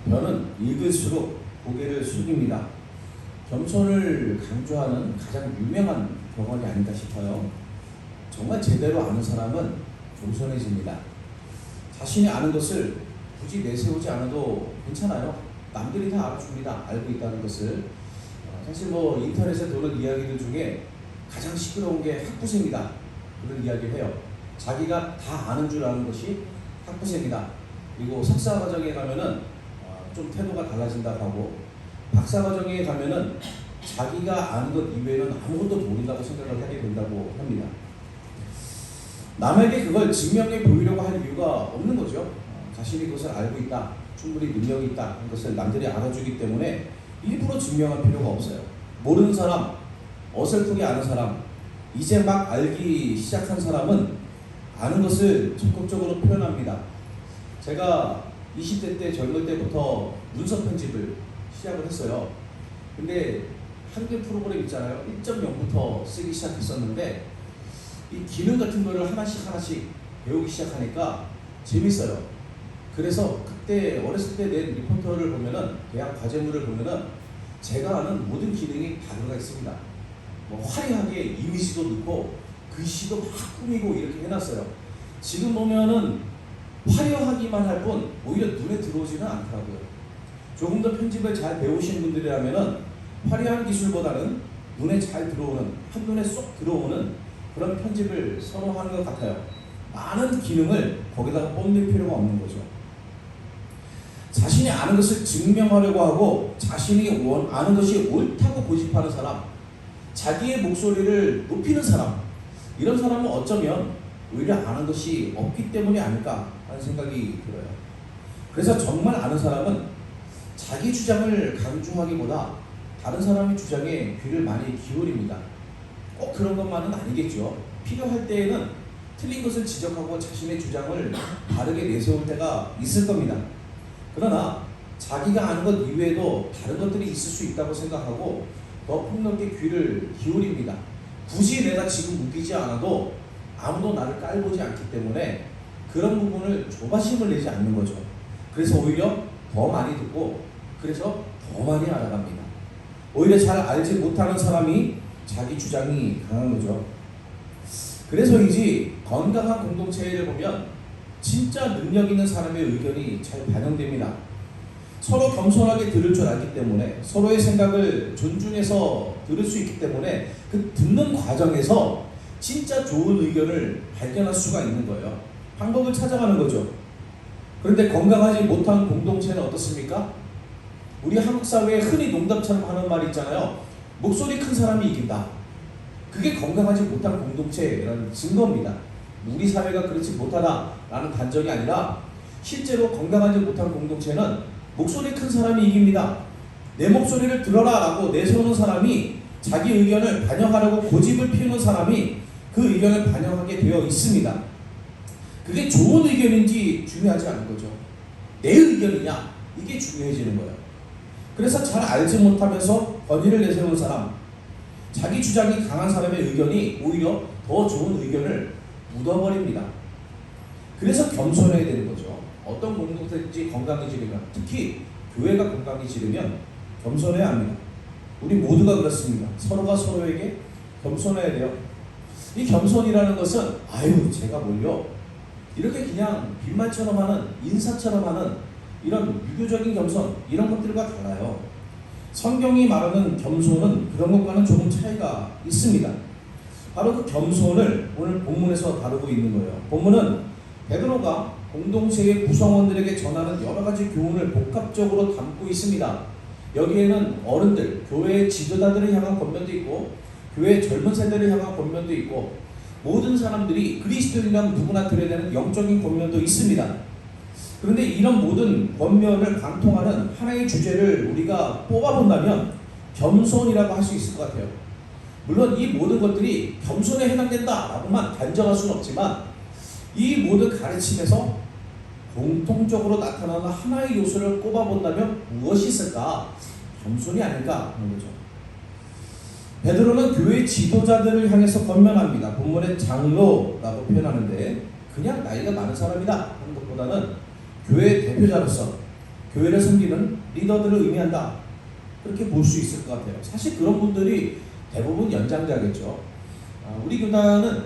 변은 읽을수록 고개를 숙입니다. 겸손을 강조하는 가장 유명한 경험이 아닐까 싶어요. 정말 제대로 아는 사람은 겸손해집니다. 자신이 아는 것을 굳이 내세우지 않아도 괜찮아요. 남들이 다 알아줍니다. 알고 있다는 것을. 사실 인터넷에 도는 이야기들 중에 가장 시끄러운 게 학부생이다, 그런 이야기를 해요. 자기가 다 아는 줄 아는 것이 학부생이다. 그리고 석사과정에 가면은 좀 태도가 달라진다고 하고, 박사과정에 가면은 자기가 아는 것 이외에는 아무것도 모른다고 생각을 하게 된다고 합니다. 남에게 그걸 증명해 보이려고 할 이유가 없는 거죠. 자신이 그것을 알고 있다, 충분히 능력이 있다 하는 것을 남들이 알아주기 때문에 일부러 증명할 필요가 없어요. 모르는 사람, 어설프게 아는 사람, 이제 막 알기 시작한 사람은 아는 것을 적극적으로 표현합니다. 제가 20대 때 젊을 때부터 문서 편집을 시작을 했어요. 근데 한글 프로그램 있잖아요. 1.0부터 쓰기 시작했었는데 이 기능 같은 거를 하나씩 배우기 시작하니까 재밌어요. 그래서 그때 어렸을 때 낸 리포터를 보면은, 대학 과제물을 보면은 제가 아는 모든 기능이 다 들어가 있습니다. 화려하게 이미지도 넣고 글씨도 막 꾸미고 이렇게 해놨어요. 지금 보면은 화려하기만 할 뿐 오히려 눈에 들어오지는 않더라고요. 조금 더 편집을 잘 배우신 분들이라면은 화려한 기술보다는 눈에 잘 들어오는, 한눈에 쏙 들어오는 그런 편집을 선호하는 것 같아요. 많은 기능을 거기다가 뽐낼 필요가 없는 거죠. 자신이 아는 것을 증명하려고 하고 자신이 아는 것이 옳다고 고집하는 사람, 자기의 목소리를 높이는 사람, 이런 사람은 어쩌면 오히려 아는 것이 없기 때문이 아닐까 하는 생각이 들어요. 그래서 정말 아는 사람은 자기 주장을 강조하기보다 다른 사람의 주장에 귀를 많이 기울입니다. 꼭 그런 것만은 아니겠죠. 필요할 때에는 틀린 것을 지적하고 자신의 주장을 바르게 내세울 때가 있을 겁니다. 그러나 자기가 아는 것 이외에도 다른 것들이 있을 수 있다고 생각하고 더 폭넓게 귀를 기울입니다. 굳이 내가 지금 웃기지 않아도 아무도 나를 깔보지 않기 때문에 그런 부분을 조바심을 내지 않는 거죠. 그래서 오히려 더 많이 듣고, 그래서 더 많이 알아갑니다. 오히려 잘 알지 못하는 사람이 자기 주장이 강한 거죠. 그래서인지 건강한 공동체를 보면 진짜 능력 있는 사람의 의견이 잘 반영됩니다. 서로 겸손하게 들을 줄 알기 때문에, 서로의 생각을 존중해서 들을 수 있기 때문에 그 듣는 과정에서 진짜 좋은 의견을 발견할 수가 있는 거예요. 방법을 찾아가는 거죠. 그런데 건강하지 못한 공동체는 어떻습니까? 우리 한국 사회에 흔히 농담처럼 하는 말이 있잖아요. 목소리 큰 사람이 이긴다. 그게 건강하지 못한 공동체라는 증거입니다. 우리 사회가 그렇지 못하다라는 단정이 아니라 실제로 건강하지 못한 공동체는 목소리 큰 사람이 이깁니다. 내 목소리를 들어라 라고 내세우는 사람이, 자기 의견을 반영하려고 고집을 피우는 사람이 그 의견을 반영하게 되어 있습니다. 그게 좋은 의견인지 중요하지 않은 거죠. 내 의견이냐, 이게 중요해지는 거예요. 그래서 잘 알지 못하면서 권위를 내세우는 사람, 자기 주장이 강한 사람의 의견이 오히려 더 좋은 의견을 묻어버립니다. 그래서 겸손해야 되는 거죠. 어떤 공동체든지 건강해지려면, 특히 교회가 건강해지려면 겸손해야 합니다. 우리 모두가 그렇습니다. 서로가 서로에게 겸손해야 돼요. 이 겸손이라는 것은 제가 뭘요? 이렇게 그냥 빈말처럼 하는, 인사처럼 하는 이런 유교적인 겸손, 이런 것들과 달라요. 성경이 말하는 겸손은 그런 것과는 조금 차이가 있습니다. 바로 그 겸손을 오늘 본문에서 다루고 있는 거예요. 본문은 베드로가 공동체의 구성원들에게 전하는 여러 가지 교훈을 복합적으로 담고 있습니다. 여기에는 어른들, 교회의 지도자들을 향한 권면도 있고, 교회의 젊은 세대를 향한 권면도 있고, 모든 사람들이 그리스도인이라면 누구나 들어야 되는 영적인 권면도 있습니다. 그런데 이런 모든 권면을 관통하는 하나의 주제를 우리가 뽑아본다면 겸손이라고 할 수 있을 것 같아요. 물론 이 모든 것들이 겸손에 해당된다라고만 단정할 수는 없지만, 이 모든 가르침에서 공통적으로 나타나는 하나의 요소를 꼽아본다면 무엇이 있을까? 겸손이 아닐까 하는 거죠. 베드로는 교회 지도자들을 향해서 권면합니다. 본문에 장로라고 표현하는데, 그냥 나이가 많은 사람이다 하는 것보다는 교회 대표자로서, 교회를 섬기는 리더들을 의미한다. 그렇게 볼 수 있을 것 같아요. 사실 그런 분들이 대부분 연장자겠죠. 우리 교단은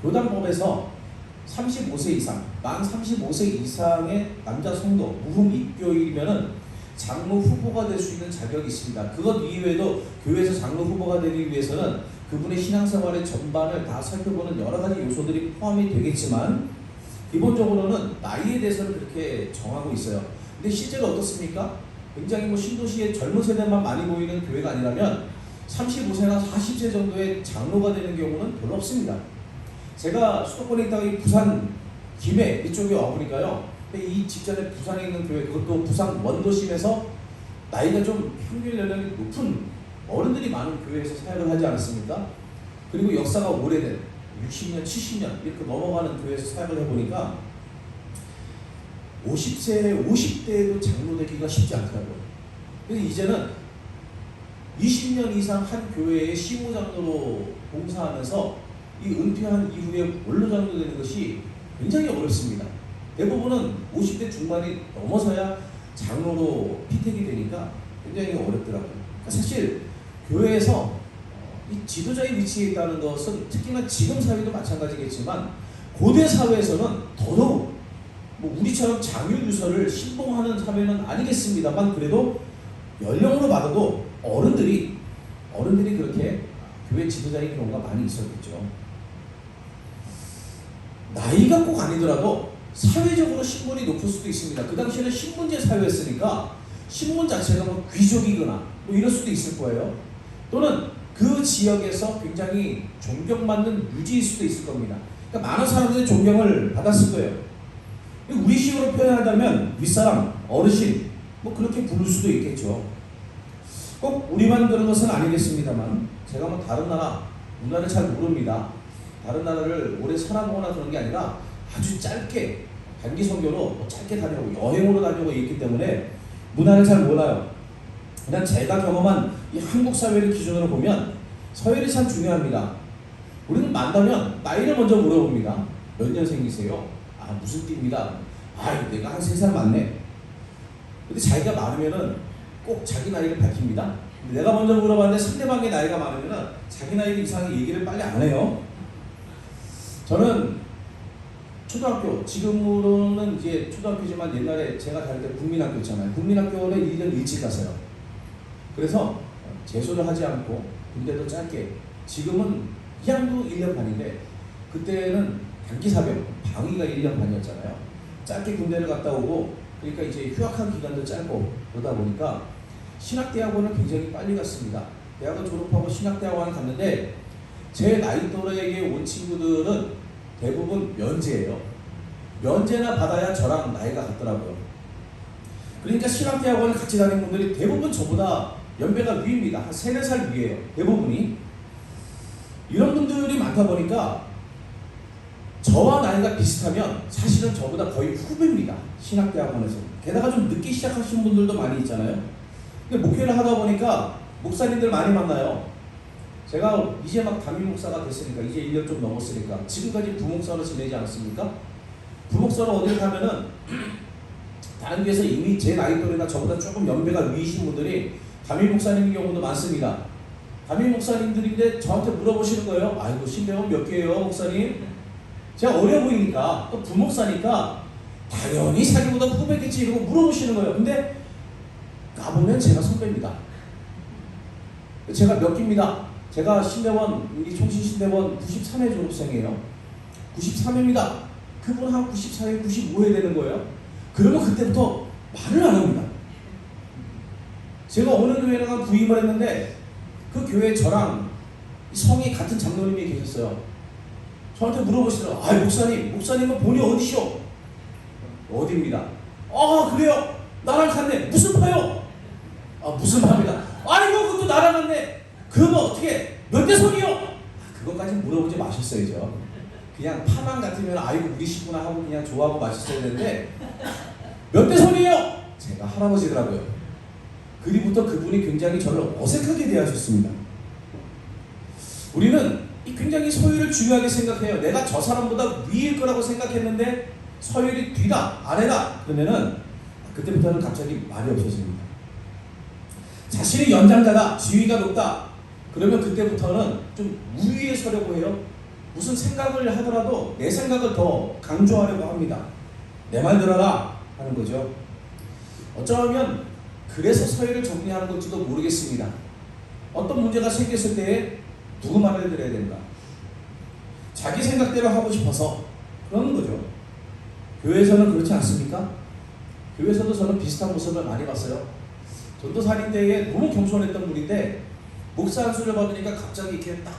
교단법에서 35세 이상, 만 35세 이상의 남자 성도, 무흠 입교이면은 장로 후보가 될 수 있는 자격이 있습니다. 그것 이외에도 교회에서 장로 후보가 되기 위해서는 그분의 신앙생활의 전반을 다 살펴보는 여러 가지 요소들이 포함이 되겠지만 기본적으로는 나이에 대해서는 그렇게 정하고 있어요. 근데 실제로 어떻습니까? 굉장히 신도시의 젊은 세대만 많이 보이는 교회가 아니라면 35세나 40세 정도의 장로가 되는 경우는 별로 없습니다. 제가 수도권에 있다가 이 부산 김해 이쪽에 와보니까요. 이 직전에 부산에 있는 교회, 그것도 부산 원도심에서 나이가 좀 평균 연령이 높은 어른들이 많은 교회에서 사역을 하지 않았습니까? 그리고 역사가 오래된 60년, 70년 이렇게 넘어가는 교회에서 사역을 해보니까 50대에도 장로 되기가 쉽지 않더라고요. 그래서 이제는 20년 이상 한 교회의 시무장로로 봉사하면서 이 은퇴한 이후에 원로장로 되는 것이 굉장히 어렵습니다. 대부분은 50대 중반이 넘어서야 장로로 피택이 되니까 굉장히 어렵더라고요. 그러니까 사실 교회에서 이 지도자의 위치에 있다는 것은 특히나 지금 사회도 마찬가지겠지만 고대 사회에서는 더더욱 우리처럼 장유유서를 신봉하는 사회는 아니겠습니다만 그래도 연령으로 봐도 어른들이 그렇게 교회 지도자의 경우가 많이 있었겠죠. 나이가 꼭 아니더라도 사회적으로 신분이 높을 수도 있습니다. 그 당시에는 신분제 사회였으니까 신분 자체가 귀족이거나 이럴 수도 있을 거예요. 또는 그 지역에서 굉장히 존경받는 유지일 수도 있을 겁니다. 그러니까 많은 사람들이 존경을 받았을 거예요. 우리식으로 표현하자면 윗사람, 어르신 그렇게 부를 수도 있겠죠. 꼭 우리만 그런 것은 아니겠습니다만 제가 다른 나라 문화를 잘 모릅니다. 다른 나라를 오래 살아보거나 그런 게 아니라 아주 짧게 단기 선교로 짧게 다녀오고 여행으로 다녀오고 있기 때문에 문화를 잘 몰라요. 그냥 제가 경험한 이 한국 사회를 기준으로 보면 서열이 참 중요합니다. 우리는 만나면 나이를 먼저 물어봅니다. 몇 년생이세요? 무슨 띠입니다. 내가 한 3살 많네. 근데 자기가 많으면은 꼭 자기 나이를 밝힙니다. 내가 먼저 물어봤는데 상대방의 나이가 많으면은 자기 나이를 이상하게 얘기를 빨리 안 해요. 저는 초등학교, 지금으로는 이제 초등학교지만 옛날에 제가 다닐 때 국민학교였잖아요. 국민학교를 1년 일찍 갔어요. 그래서 재수를 하지 않고 군대도 짧게, 지금은 2학도 1년 반인데 그때는 단기 사병, 방위가 1년 반이었잖아요. 짧게 군대를 갔다 오고 그러니까 이제 휴학한 기간도 짧고 그러다 보니까 신학대학원을 굉장히 빨리 갔습니다. 대학을 졸업하고 신학대학원을 갔는데 제 나이 또래에게 온 친구들은 대부분 면제예요. 면제나 받아야 저랑 나이가 같더라고요. 그러니까 신학대학원을 같이 다니는 분들이 대부분 저보다 연배가 위입니다. 한 3, 4살 위에요. 대부분이. 이런 분들이 많다 보니까 저와 나이가 비슷하면 사실은 저보다 거의 후배입니다. 신학대학원에서. 게다가 좀 늦게 시작하신 분들도 많이 있잖아요. 근데 목회를 하다 보니까 목사님들 많이 만나요. 제가 이제 담임 목사가 됐으니까 이제 1년 좀 넘었으니까 지금까지 부목사로 지내지 않았습니까? 부목사로 어딜 가면은 다른 교회에서 이미 제 나이 또래나 저보다 조금 연배가 위이신 분들이 담임 목사님인 경우도 많습니다. 담임 목사님들인데 저한테 물어보시는 거예요. 신대원 몇 개예요, 목사님? 제가 어려 보이니까 또 부목사니까 당연히 자기보다 후배겠지 이러고 물어보시는 거예요. 근데 가보면 제가 선배입니다. 제가 몇 기입니다. 제가 신대원, 우리 총신신대원 93회 졸업생이에요. 93회입니다. 그분 한 94회, 95회 되는 거예요. 그러면 그때부터 말을 안 합니다. 제가 어느 교회에다가 부임을 했는데 그 교회에 저랑 성이 같은 장로님이 계셨어요. 저한테 물어보시더라고요. 목사님은 본이 어디시오? 어디입니다. 그래요? 나랑 같네. 무슨 파요? 무슨 파입니다. 그것도 나랑 같네. 그러면 어떻게? 몇 대 손이요? 그것까지 물어보지 마셨어야죠. 그냥 파만 같으면 우리 식구나 하고 그냥 좋아하고 마셨어야 되는데 몇 대 손이요? 제가 할아버지더라고요. 그리부터 그분이 굉장히 저를 어색하게 대하셨습니다. 우리는 굉장히 서열을 중요하게 생각해요. 내가 저 사람보다 위일 거라고 생각했는데 서열이 뒤다, 아래다 그러면은 그때부터는 갑자기 말이 없어집니다. 자신이 연장자다, 지위가 높다, 그러면 그때부터는 좀 우위에 서려고 해요. 무슨 생각을 하더라도 내 생각을 더 강조하려고 합니다. 내 말 들어라 하는 거죠. 어쩌면 그래서 서열을 정리하는 건지도 모르겠습니다. 어떤 문제가 생겼을 때에 누구 말을 들어야 된다, 자기 생각대로 하고 싶어서 그러는 거죠. 교회에서는 그렇지 않습니까? 교회에서도 저는 비슷한 모습을 많이 봤어요. 전도사님 때에 너무 겸손했던 분인데 목사 안수를 받으니까 갑자기 이렇게 딱,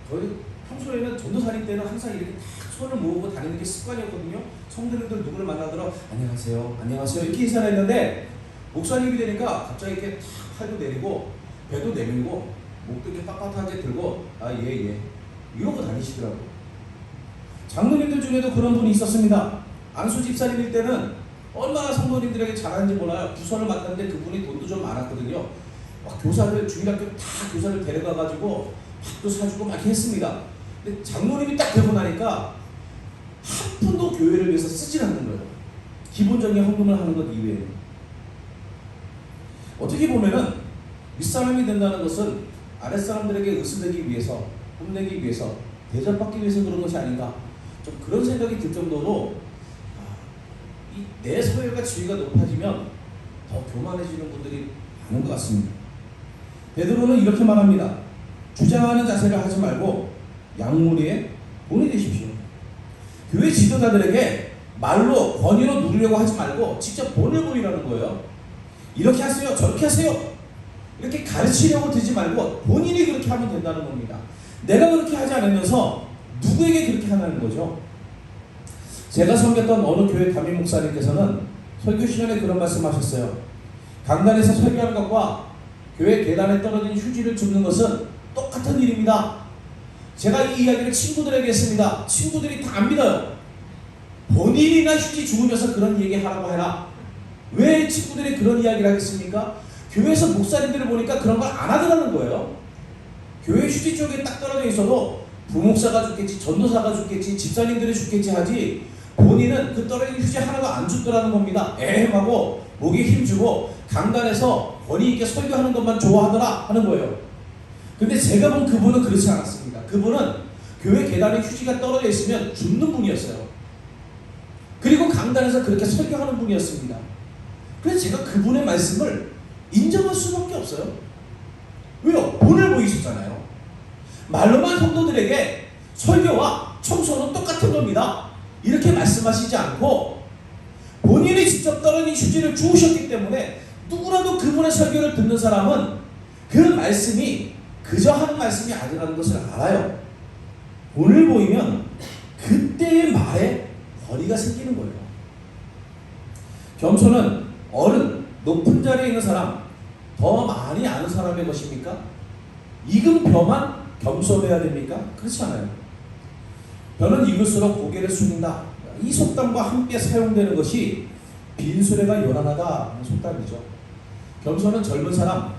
거의 평소에는 전도사님 때는 항상 이렇게 딱 손을 모으고 다니는 게 습관이었거든요. 성도님들 누구를 만나더라 안녕하세요, 안녕하세요 이렇게 인사를 했는데 목사님이 되니까 갑자기 이렇게 탁 팔도 내리고 배도 내밀고 목도 이렇게 빳빳하게 들고 예 이러고 다니시더라고요. 장로님들 중에도 그런 분이 있었습니다. 안수 집사님일 때는 얼마나 성도님들에게 잘하는지 몰라요. 부서를 맡았는데 그분이 돈도 좀 많았거든요. 막 교사들, 주일학교 다 교사를 데려가가지고 밥도 사주고 막 이렇게 했습니다. 근데 장로님이 딱 되고 나니까 한 푼도 교회를 위해서 쓰질 않는 거예요. 기본적인 헌금을 하는 것 이외에는. 어떻게 보면은 윗사람이 된다는 것은 아랫사람들에게 으스대기 위해서, 뽐내기 위해서, 대접받기 위해서 그런 것이 아닌가, 좀 그런 생각이 들 정도로 내 서열과 지위가 높아지면 더 교만해지는 분들이 많은 것 같습니다. 베드로는 이렇게 말합니다. 주장하는 자세를 하지 말고 양무리에 본이 되십시오. 교회 지도자들에게 말로 권위로 누리려고 하지 말고 직접 본을 보이라는 거예요. 이렇게 하세요, 저렇게 하세요, 이렇게 가르치려고 들지 말고 본인이 그렇게 하면 된다는 겁니다. 내가 그렇게 하지 않으면서 누구에게 그렇게 하는 거죠. 제가 섬겼던 어느 교회 담임 목사님께서는 설교 시간에 그런 말씀하셨어요. 강단에서 설교하는 것과 교회 계단에 떨어진 휴지를 줍는 것은 똑같은 일입니다. 제가 이 이야기를 친구들에게 했습니다. 친구들이 다 안 믿어요. 본인이나 휴지 주우면서 그런 얘기 하라고 해라. 왜 친구들이 그런 이야기를 하겠습니까? 교회에서 목사님들을 보니까 그런 걸 안 하더라는 거예요. 교회 휴지 쪽에 딱 떨어져 있어도 부목사가 죽겠지, 전도사가 죽겠지, 집사님들이 죽겠지 하지, 본인은 그 떨어진 휴지 하나도 안 죽더라는 겁니다. 에헴하고 목에 힘주고 강단에서 권위 있게 설교하는 것만 좋아하더라 하는 거예요. 근데 제가 본 그분은 그렇지 않았습니다. 그분은 교회 계단에 휴지가 떨어져 있으면 줍는 분이었어요. 그리고 강단에서 그렇게 설교하는 분이었습니다. 그래서 제가 그분의 말씀을 인정할 수밖에 없어요. 왜요? 본을 보이셨잖아요. 말로만 성도들에게 설교와 청소는 똑같은 겁니다, 이렇게 말씀하시지 않고 본인이 직접 떨어진 휴지를 주우셨기 때문에 누구라도 그분의 설교를 듣는 사람은 그 말씀이 그저 하는 말씀이 아니라는 것을 알아요. 본을 보이면 그때의 말에 거리가 생기는 거예요. 겸손은 어른, 높은 자리에 있는 사람, 더 많이 아는 사람의 것입니까? 익은 벼만 겸손해야 됩니까? 그렇지 않아요. 벼는 익을수록 고개를 숙인다. 이 속담과 함께 사용되는 것이 빈수레가 요란하다 하는 속담이죠. 겸손은 젊은 사람,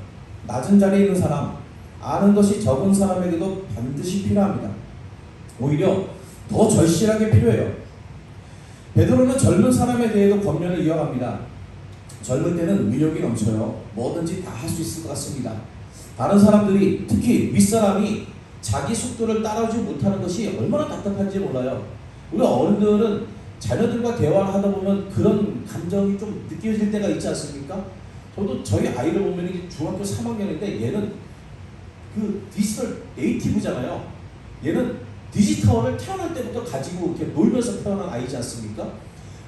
낮은 자리에 있는 사람, 아는 것이 적은 사람에게도 반드시 필요합니다. 오히려 더 절실하게 필요해요. 베드로는 젊은 사람에 대해도 권면을 이어갑니다. 젊을 때는 의욕이 넘쳐요. 뭐든지 다 할 수 있을 것 같습니다. 다른 사람들이, 특히 윗사람이 자기 속도를 따라오지 못하는 것이 얼마나 답답한지 몰라요. 우리 어른들은 자녀들과 대화를 하다 보면 그런 감정이 좀 느껴질 때가 있지 않습니까? 저도 저희 아이를 보면 이제 중학교 3학년인데 얘는 그 디지털 네이티브잖아요. 얘는 디지털을 태어날 때부터 가지고 이렇게 놀면서 태어난 아이지 않습니까?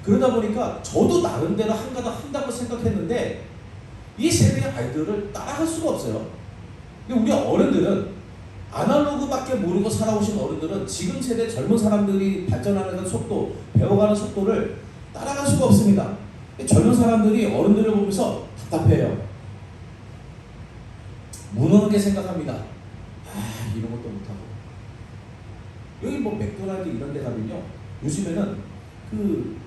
그러다 보니까 저도 나름대로 한가닥 한다고 생각했는데 이 세대의 아이들을 따라갈 수가 없어요. 근데 우리 어른들은 아날로그밖에 모르고 살아오신 어른들은 지금 세대 젊은 사람들이 발전하는 속도, 배워가는 속도를 따라갈 수가 없습니다. 젊은 사람들이 어른들을 보면서 답답해요. 무능하게 생각합니다. 이런 것도 못하고. 여기 뭐 맥도날드 이런 데 가면요, 요즘에는 그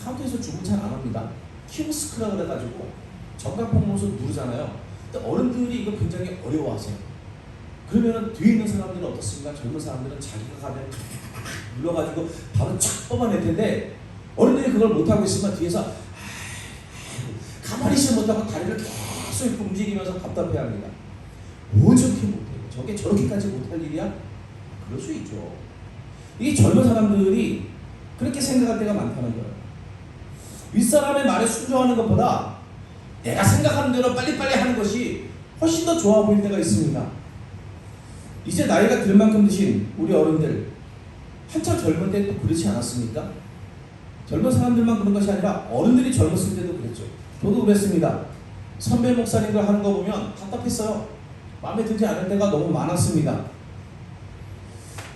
카운터에서 주문 잘 안 합니다. 키오스크라 그래가지고 전광판으로서 누르잖아요. 근데 어른들이 이거 굉장히 어려워하세요. 그러면은 뒤에 있는 사람들은 어떻습니까? 젊은 사람들은 자기가 가면 눌러가지고 바로 착 뽑아낼 텐데 어른들이 그걸 못하고 있으면 뒤에서 가만히 있지 못하고 다리를 계속 이렇게 움직이면서 답답해합니다. 뭘 저렇게 못해요? 저게 저렇게까지 못할 일이야? 그럴 수 있죠. 이게 젊은 사람들이 그렇게 생각할 때가 많다는 거예요. 윗사람의 말에 순종하는 것보다 내가 생각하는 대로 빨리빨리 하는 것이 훨씬 더 좋아 보일 때가 있습니다. 이제 나이가 들 만큼 드신 우리 어른들, 한참 젊을 때 또 그렇지 않았습니까? 젊은 사람들만 그런 것이 아니라 어른들이 젊었을 때도 그랬죠. 저도 그랬습니다. 선배 목사님들 하는 거 보면 답답했어요. 마음에 들지 않을 때가 너무 많았습니다.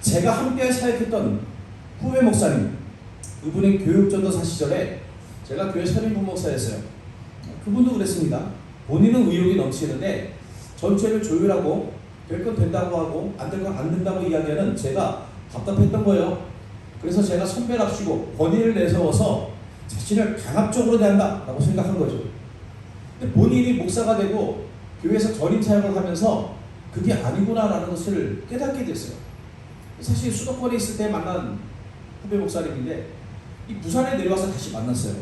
제가 함께 사역했던 후배 목사님, 그분이 교육전도사 시절에 제가 교회 선임부 목사였어요. 그분도 그랬습니다. 본인은 의욕이 넘치는데 전체를 조율하고 될 건 된다고 하고 안 될 건 안 된다고 이야기하는 제가 답답했던 거예요. 그래서 제가 선배랍시고 권위를 내세워서 자신을 강압적으로 대한다라고 생각한 거죠. 근데 본인이 목사가 되고 교회에서 전임 사역을 하면서 그게 아니구나라는 것을 깨닫게 됐어요. 사실 수도권에 있을 때 만난 후배 목사님인데 이 부산에 내려와서 다시 만났어요.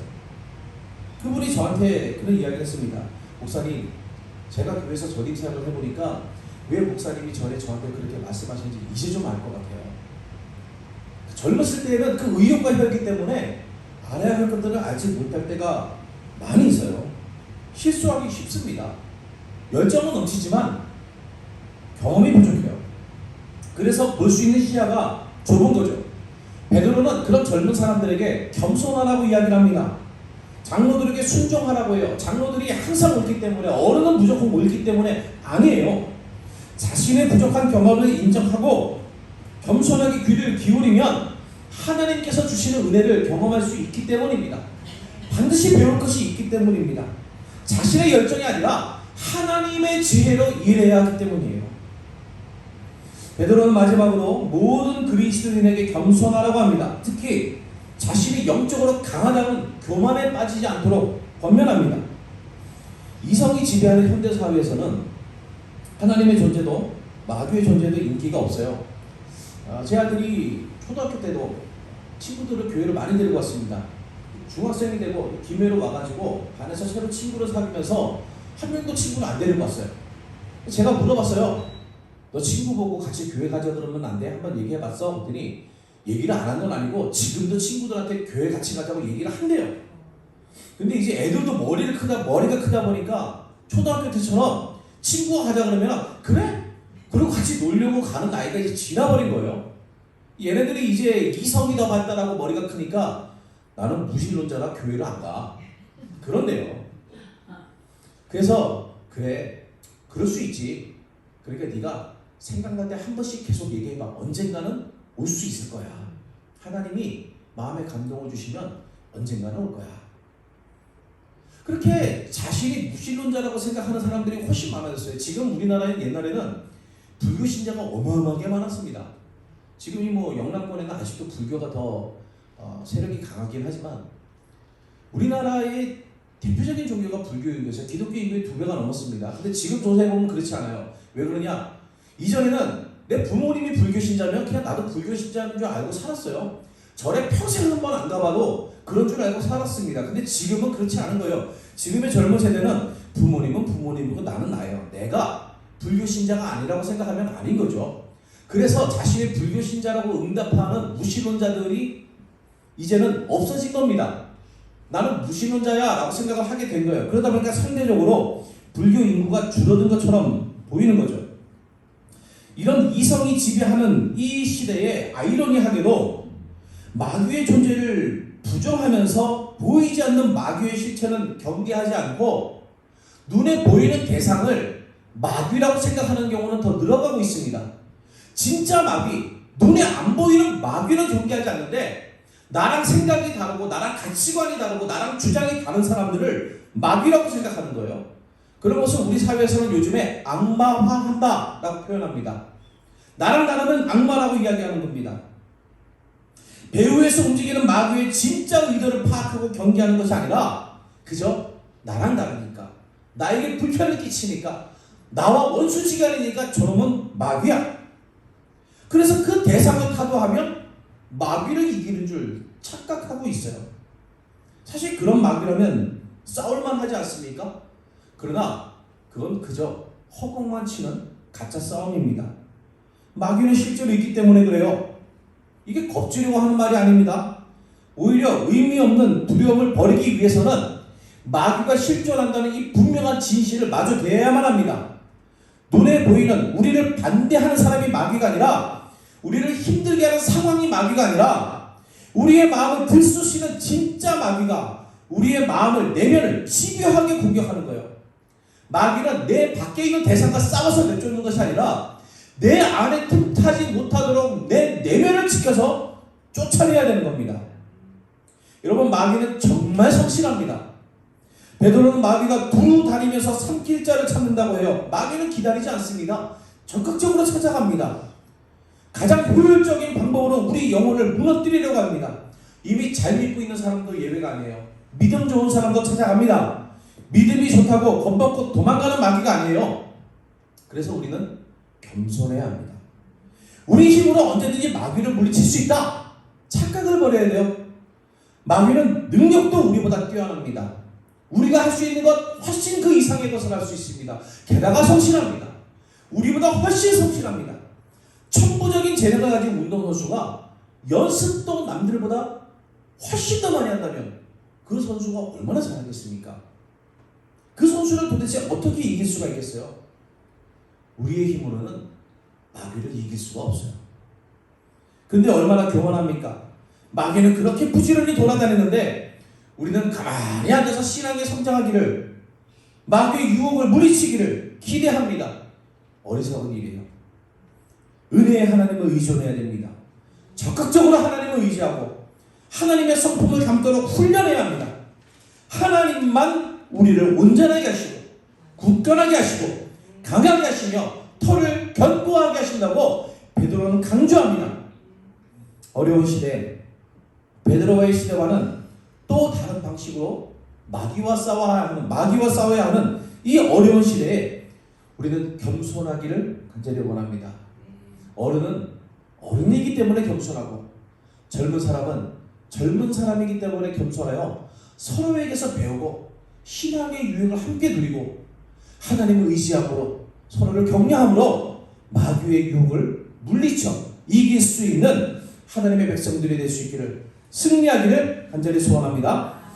그분이 저한테 그런 이야기를 했습니다. 목사님, 제가 교회에서 전임 사역을 해보니까 왜 목사님이 전에 저한테 그렇게 말씀하셨는지 이제 좀 알 것 같아요. 젊었을 때에는 그 의욕과 혈기 때문에 알아야 할 것들을 알지 못할 때가 많이 있어요. 실수하기 쉽습니다. 열정은 넘치지만 경험이 부족해요. 그래서 볼 수 있는 시야가 좁은 거죠. 베드로는 그런 젊은 사람들에게 겸손하라고 이야기를 합니다. 장로들에게 순종하라고 해요. 장로들이 항상 옳기 때문에, 어른은 무조건 옳기 때문에 아니에요. 자신의 부족한 경험을 인정하고 겸손하게 귀를 기울이면 하나님께서 주시는 은혜를 경험할 수 있기 때문입니다. 반드시 배울 것이 있기 때문입니다. 자신의 열정이 아니라 하나님의 지혜로 일해야 하기 때문이에요. 베드로는 마지막으로 모든 그리스도인에게 겸손하라고 합니다. 특히 자신이 영적으로 강하다는 교만에 빠지지 않도록 권면합니다. 이성이 지배하는 현대사회에서는 하나님의 존재도 마귀의 존재도 인기가 없어요. 제 아들이 초등학교 때도 친구들을 교회를 많이 데리고 왔습니다. 중학생이 되고 기회로 와가지고 반에서 새로 친구를 사귀면서 한 명도 친구를 안 데리고 왔어요. 제가 물어봤어요. 너 친구 보고 같이 교회 가자 그러면 안 돼? 한번 얘기해봤어? 그랬더니 얘기를 안 한 건 아니고 지금도 친구들한테 교회 같이 가자고 얘기를 한대요. 근데 이제 애들도 머리가 크다 보니까 초등학교 때처럼 친구가 가자 그러면 그래? 그리고 같이 놀려고 가는 나이가 이제 지나버린 거예요. 얘네들이 이제 이성이 더 발달하고 머리가 크니까 나는 무신론자라 교회를 안 가. 그런데요. 그래서 그래, 그럴 수 있지. 그러니까 네가 생각날 때 한 번씩 계속 얘기해봐. 언젠가는 올 수 있을 거야. 하나님이 마음에 감동을 주시면 언젠가는 올 거야. 그렇게 자신이 무신론자라고 생각하는 사람들이 훨씬 많아졌어요. 지금 우리나라에 옛날에는 불교 신자가 어마어마하게 많았습니다. 지금이 뭐 영남권에는 아직도 불교가 더 세력이 강하긴 하지만 우리나라의 대표적인 종교가 불교인교에서 기독교 인구의 2배가 넘었습니다. 근데 지금 조사해보면 그렇지 않아요. 왜 그러냐? 이전에는 내 부모님이 불교 신자면 그냥 나도 불교 신자인 줄 알고 살았어요. 절에 평생 한 번 안 가봐도 그런 줄 알고 살았습니다. 근데 지금은 그렇지 않은 거예요. 지금의 젊은 세대는 부모님은 부모님이고 나는 나예요. 내가 불교 신자가 아니라고 생각하면 아닌 거죠. 그래서 자신의 불교 신자라고 응답하는 무신론자들이 이제는 없어진 겁니다. 나는 무신론자야 라고 생각을 하게 된 거예요. 그러다 보니까 상대적으로 불교 인구가 줄어든 것처럼 보이는 거죠. 이런 이성이 지배하는 이 시대에 아이러니하게도 마귀의 존재를 부정하면서 보이지 않는 마귀의 실체는 경계하지 않고 눈에 보이는 대상을 마귀라고 생각하는 경우는 더 늘어가고 있습니다. 진짜 마귀, 눈에 안 보이는 마귀는 경계하지 않는데 나랑 생각이 다르고 나랑 가치관이 다르고 나랑 주장이 다른 사람들을 마귀라고 생각하는 거예요. 그런 것을 우리 사회에서는 요즘에 악마화한다 라고 표현합니다. 나랑 다르면 악마라고 이야기하는 겁니다. 배후에서 움직이는 마귀의 진짜 의도를 파악하고 경계하는 것이 아니라 그저 나랑 다르니까, 나에게 불편을 끼치니까, 나와 원수지간이니까 저놈은 마귀야. 그래서 그 대상을 타도하면 마귀를 이기는 줄 착각하고 있어요. 사실 그런 마귀라면 싸울만 하지 않습니까? 그러나 그건 그저 허공만 치는 가짜 싸움입니다. 마귀는 실제로 있기 때문에 그래요. 이게 겁주려고 하는 말이 아닙니다. 오히려 의미 없는 두려움을 버리기 위해서는 마귀가 실존한다는 이 분명한 진실을 마주 대해야만 합니다. 눈에 보이는 우리를 반대하는 사람이 마귀가 아니라, 우리를 힘들게 하는 상황이 마귀가 아니라, 우리의 마음을 들쑤시는 진짜 마귀가 우리의 마음을, 내면을 집요하게 공격하는 거예요. 마귀는 내 밖에 있는 대상과 싸워서 내쫓는 것이 아니라 내 안에 틈타지 못하도록 내 내면을 지켜서 쫓아내야 되는 겁니다. 여러분, 마귀는 정말 성실합니다. 베드로는 마귀가 두루 다니면서 삼킬 자를 찾는다고 해요. 마귀는 기다리지 않습니다. 적극적으로 찾아갑니다. 가장 효율적인 방법으로 우리 영혼을 무너뜨리려고 합니다. 이미 잘 믿고 있는 사람도 예외가 아니에요. 믿음 좋은 사람도 찾아갑니다. 믿음이 좋다고 겁먹고 도망가는 마귀가 아니에요. 그래서 우리는 겸손해야 합니다. 우리 힘으로 언제든지 마귀를 물리칠 수 있다. 착각을 버려야 돼요. 마귀는 능력도 우리보다 뛰어납니다. 우리가 할 수 있는 것 훨씬 그 이상의 것을 할 수 있습니다. 게다가 성실합니다. 우리보다 훨씬 성실합니다. 천부적인 재능을 가진 운동선수가 연습도 남들보다 훨씬 더 많이 한다면 그 선수가 얼마나 잘하겠습니까? 그 선수를 도대체 어떻게 이길 수가 있겠어요? 우리의 힘으로는 마귀를 이길 수가 없어요. 근데 얼마나 교만합니까? 마귀는 그렇게 부지런히 돌아다니는데 우리는 가만히 앉아서 신앙에 성장하기를, 마귀의 유혹을 물리치기를 기대합니다. 어리석은 일이에요. 은혜의 하나님을 의존해야 됩니다. 적극적으로 하나님을 의지하고 하나님의 성품을 담도록 훈련해야 합니다. 하나님만 우리를 온전하게 하시고 굳건하게 하시고 강하게 하시며 터를 견고하게 하신다고 베드로는 강조합니다. 어려운 시대, 베드로와의 시대와는 또 다른 방식으로 마귀와 싸워야 하는 이 어려운 시대에 우리는 겸손하기를 간절히 원합니다. 어른은 어른이기 때문에 겸손하고, 젊은 사람은 젊은 사람이기 때문에 겸손하여 서로에게서 배우고 신앙의 유익을 함께 누리고 하나님을 의지함으로 서로를 격려함으로 마귀의 유혹을 물리쳐 이길 수 있는 하나님의 백성들이 될 수 있기를, 승리하기를 간절히 소원합니다.